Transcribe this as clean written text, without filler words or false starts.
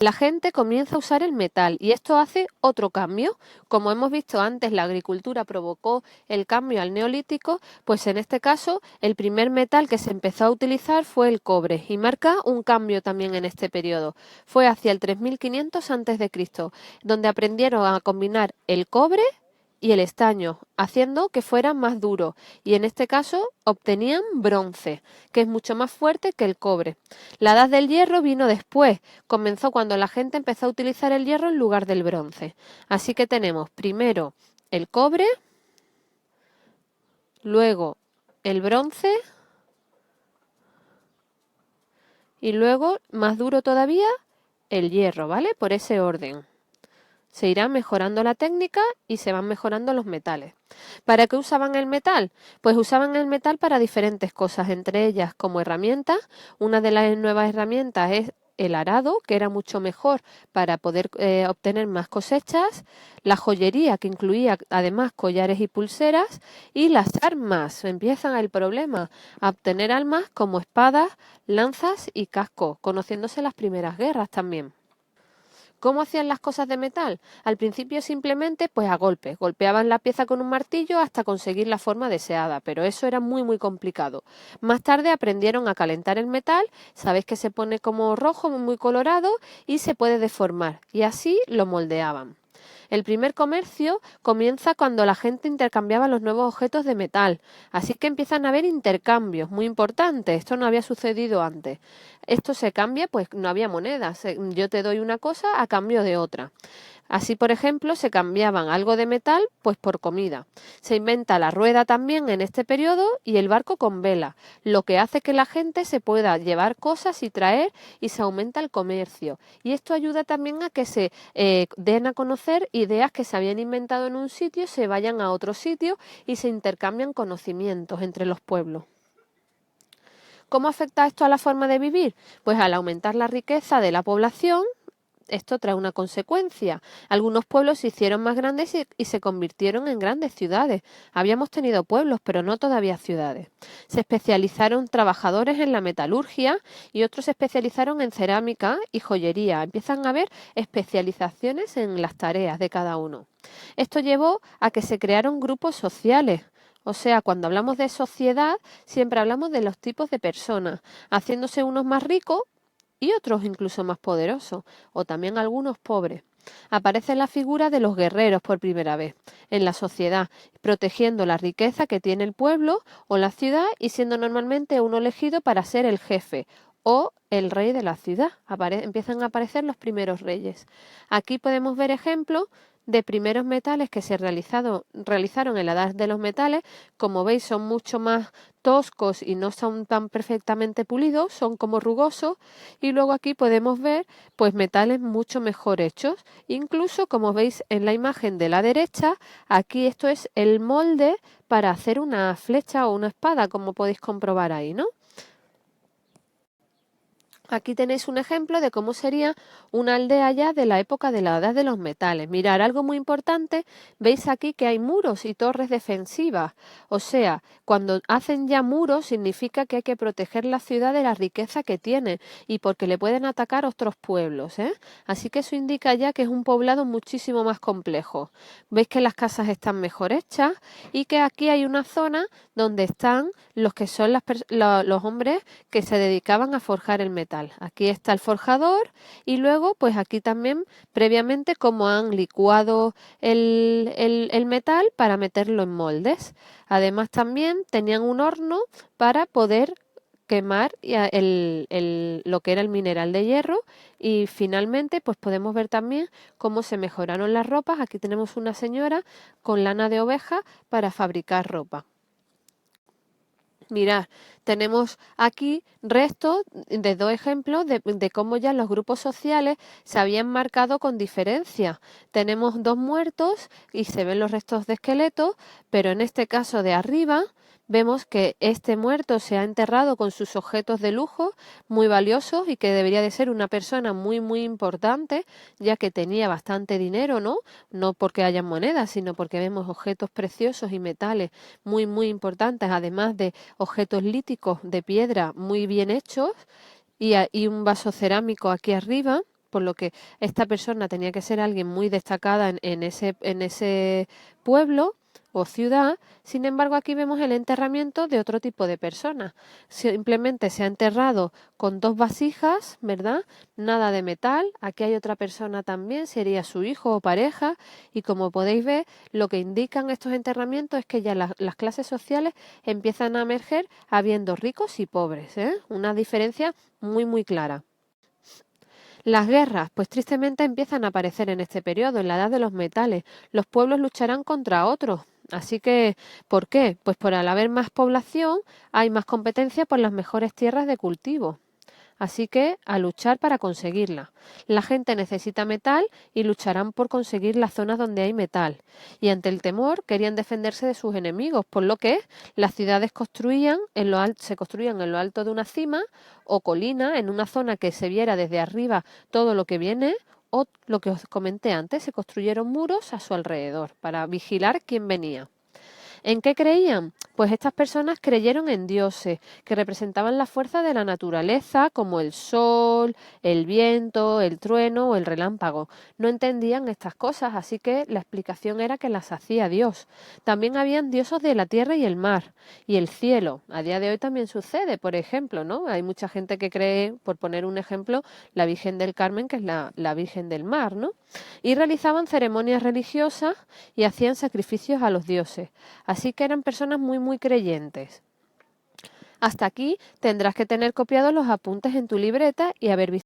La gente comienza a usar el metal y esto hace otro cambio. Como hemos visto antes, la agricultura provocó el cambio al neolítico, pues en este caso el primer metal que se empezó a utilizar fue el cobre y marca un cambio también en este periodo. Fue hacia el 3500 a.C., donde aprendieron a combinar el cobre y el estaño, haciendo que fuera más duro, y en este caso obtenían bronce, que es mucho más fuerte que el cobre. La edad del hierro vino después, comenzó cuando la gente empezó a utilizar el hierro en lugar del bronce. Así que tenemos primero el cobre, luego el bronce y luego, más duro todavía, el hierro, ¿vale? Por ese orden. Se irá mejorando la técnica y se van mejorando los metales. ¿Para qué usaban el metal? Pues usaban el metal para diferentes cosas, entre ellas como herramientas. Una de las nuevas herramientas es el arado, que era mucho mejor para poder obtener más cosechas, la joyería, que incluía además collares y pulseras, y las armas. Empiezan el problema, a obtener armas como espadas, lanzas y cascos, conociéndose las primeras guerras también. ¿Cómo hacían las cosas de metal? Al principio simplemente pues a golpes, golpeaban la pieza con un martillo hasta conseguir la forma deseada, pero eso era muy complicado. Más tarde aprendieron a calentar el metal, sabéis que se pone como rojo, muy colorado y se puede deformar, y así lo moldeaban. El primer comercio comienza cuando la gente intercambiaba los nuevos objetos de metal, así que empiezan a haber intercambios muy importantes. Esto no había sucedido antes. Esto se cambia, pues no había monedas. Yo te doy una cosa a cambio de otra. Así, por ejemplo, se cambiaban algo de metal pues por comida. Se inventa la rueda también en este periodo y el barco con vela, lo que hace que la gente se pueda llevar cosas y traer y se aumenta el comercio. Y esto ayuda también a que se den a conocer ideas que se habían inventado en un sitio, se vayan a otro sitio y se intercambian conocimientos entre los pueblos. ¿Cómo afecta esto a la forma de vivir? Pues al aumentar la riqueza de la población, esto trae una consecuencia. Algunos pueblos se hicieron más grandes y se convirtieron en grandes ciudades. Habíamos tenido pueblos, pero no todavía ciudades. Se especializaron trabajadores en la metalurgia y otros se especializaron en cerámica y joyería. Empiezan a haber especializaciones en las tareas de cada uno. Esto llevó a que se crearon grupos sociales. O sea, cuando hablamos de sociedad, siempre hablamos de los tipos de personas, haciéndose unos más ricos y otros incluso más poderosos, o también algunos pobres. Aparece la figura de los guerreros por primera vez en la sociedad, protegiendo la riqueza que tiene el pueblo o la ciudad y siendo normalmente uno elegido para ser el jefe o el rey de la ciudad. Empiezan a aparecer los primeros reyes. Aquí podemos ver ejemplos de primeros metales que se realizaron en la Edad de los Metales. Como veis, son mucho más toscos y no son tan perfectamente pulidos, son como rugosos, y luego aquí podemos ver pues metales mucho mejor hechos. Incluso, como veis en la imagen de la derecha, aquí esto es el molde para hacer una flecha o una espada, como podéis comprobar ahí, ¿no? Aquí tenéis un ejemplo de cómo sería una aldea ya de la época de la Edad de los Metales. Mirad, algo muy importante, veis aquí que hay muros y torres defensivas. O sea, cuando hacen ya muros significa que hay que proteger la ciudad de la riqueza que tiene y porque le pueden atacar otros pueblos, ¿eh? Así que eso indica ya que es un poblado muchísimo más complejo. Veis que las casas están mejor hechas y que aquí hay una zona donde están los que son los hombres que se dedicaban a forjar el metal. Aquí está el forjador y luego pues aquí también previamente cómo han licuado el metal para meterlo en moldes. Además también tenían un horno para poder quemar lo que era el mineral de hierro y finalmente pues podemos ver también cómo se mejoraron las ropas. Aquí tenemos una señora con lana de oveja para fabricar ropa. Mirad, tenemos aquí restos de dos ejemplos de cómo ya los grupos sociales se habían marcado con diferencia. Tenemos dos muertos y se ven los restos de esqueletos, pero en este caso de arriba vemos que este muerto se ha enterrado con sus objetos de lujo muy valiosos y que debería de ser una persona muy importante, ya que tenía bastante dinero, ¿no? No porque hayan monedas, sino porque vemos objetos preciosos y metales muy importantes, además de objetos líticos de piedra muy bien hechos y un vaso cerámico aquí arriba. por lo que esta persona tenía que ser alguien muy destacada en ese pueblo o ciudad. Sin embargo, aquí vemos el enterramiento de otro tipo de personas. Simplemente se ha enterrado con 2 vasijas, ¿verdad? Nada de metal. Aquí hay otra persona también, sería su hijo o pareja. Y como podéis ver, lo que indican estos enterramientos es que ya las clases sociales empiezan a emerger habiendo ricos y pobres, ¿eh? Una diferencia muy, muy clara. Las guerras, pues tristemente empiezan a aparecer en este periodo, en la edad de los metales. Los pueblos lucharán contra otros. Así que, ¿por qué? Pues por al haber más población, hay más competencia por las mejores tierras de cultivo. Así que a luchar para conseguirla. La gente necesita metal y lucharán por conseguir las zonas donde hay metal. Y ante el temor querían defenderse de sus enemigos, por lo que las ciudades se construían en lo alto de una cima o colina, en una zona que se viera desde arriba todo lo que viene, o lo que os comenté antes, se construyeron muros a su alrededor para vigilar quién venía. ¿En qué creían? Pues estas personas creyeron en dioses que representaban la fuerza de la naturaleza, como el sol, el viento, el trueno o el relámpago. No entendían estas cosas, así que la explicación era que las hacía Dios. También habían dioses de la tierra y el mar y el cielo. A día de hoy también sucede, por ejemplo, ¿no? Hay mucha gente que cree, por poner un ejemplo, la Virgen del Carmen, que es la Virgen del Mar, ¿no? Y realizaban ceremonias religiosas y hacían sacrificios a los dioses. Así que eran personas muy, muy creyentes. Hasta aquí tendrás que tener copiados los apuntes en tu libreta y haber visto